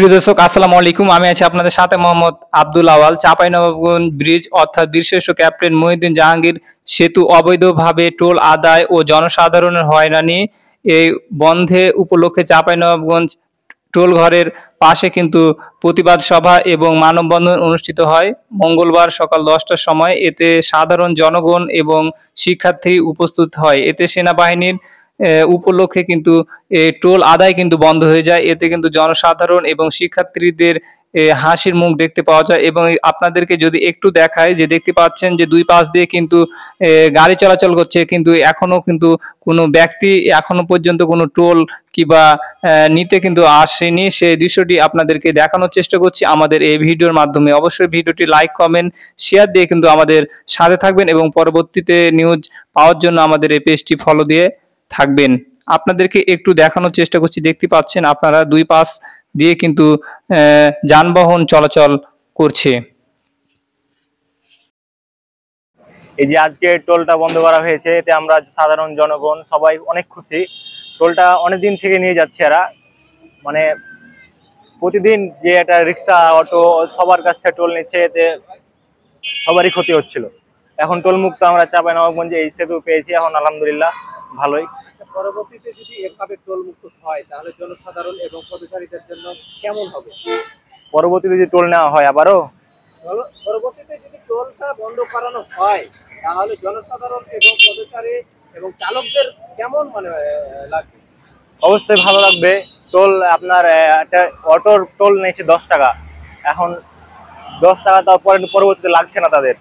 প্রিয় দর্শক, আসসালামু আলাইকুম। আমি আছি আপনাদের সাথে মোহাম্মদ আব্দুল আওয়াল। চাঁপাইনবাবগঞ্জ ব্রিজ অর্থাৎ বীরশ্রেষ্ঠ ক্যাপ্টেন মহিউদ্দিন জাহাঙ্গীর সেতু অবৈধভাবে টোল আদায় ও জনসাধারণের হয়রানি এই বন্ধে উপলক্ষে চাঁপাইনবাবগঞ্জ টোল ঘরের পাশে কিন্তু প্রতিবাদ সভা এবং মানববন্ধন অনুষ্ঠিত হয় মঙ্গলবার সকাল 10টার সময়। এতে সাধারণ জনগণ এবং শিক্ষার্থী উপস্থিত হয়। এতে সেনাবাহিনীর উপলক্ষে কিন্তু টোল আদায় কিন্তু বন্ধ হয়ে যায়। এতে কিন্তু জনসাধারণ এবং শিক্ষার্থীদের হাসির মুখ দেখতে পাওয়া যায়। এবং আপনাদেরকে যদি একটু দেখায়, যে দেখতে পাচ্ছেন যে দুই পাশ দিয়ে কিন্তু গাড়ি চলাচল করছে, কিন্তু এখনো কিন্তু কোনো ব্যক্তি এখনো পর্যন্ত কোনো টোল কিংবা নিতে কিন্তু আসেনি। সেই দৃশ্যটি আপনাদেরকে দেখানোর চেষ্টা করছি আমাদের এই ভিডিওর মাধ্যমে। অবশ্যই ভিডিওটি লাইক, কমেন্ট, শেয়ার দিয়ে কিন্তু আমাদের সাথে থাকবেন এবং পরবর্তীতে নিউজ পাওয়ার জন্য আমাদের এই পেজটি ফলো দিয়ে থাকবেন। আপনাদেরকে একটু দেখানোর চেষ্টা করছি। দেখতে পাচ্ছেন আপনারা দুই পাশ দিয়ে কিন্তু যানবাহন চলাচল করছে। এই যে আজকে টোলটা বন্ধ করা হয়েছে, এতে আমরা সাধারণ জনগণ সবাই অনেক খুশি। টোলটা অনেকদিন থেকে নিয়ে যাচ্ছে এরা, মানে প্রতিদিন যে একটা রিক্সা, অটো সবার কাছ থেকে টোল নিচ্ছে, এতে সবারই ক্ষতি হচ্ছিল। এখন টোল মুক্ত আমরা চাঁপাইনবাবগঞ্জে এই সেতু পেয়েছি, এখন আলহামদুলিল্লাহ ভালোই। পরবর্তীতে যদি এভাবে টোল মুক্ত হয় তাহলে জনসাধারণ এবং পথচারীদের জন্য কেমন হবে? পরবর্তীতে যদি টোল নেওয়া হয় আবারও, পরবর্তীতে যদি টোলটা বন্ধ করানো হয় তাহলে জনসাধারণ এবং পথচারী এবং চালকদের কেমন লাগবে? অবশ্যই ভালো লাগবে। টোল আপনার একটা অটোর টোল নিয়েছে 10 টাকা, এখন 10 টাকা তাও পরবর্তীতে লাগছে না তাদের।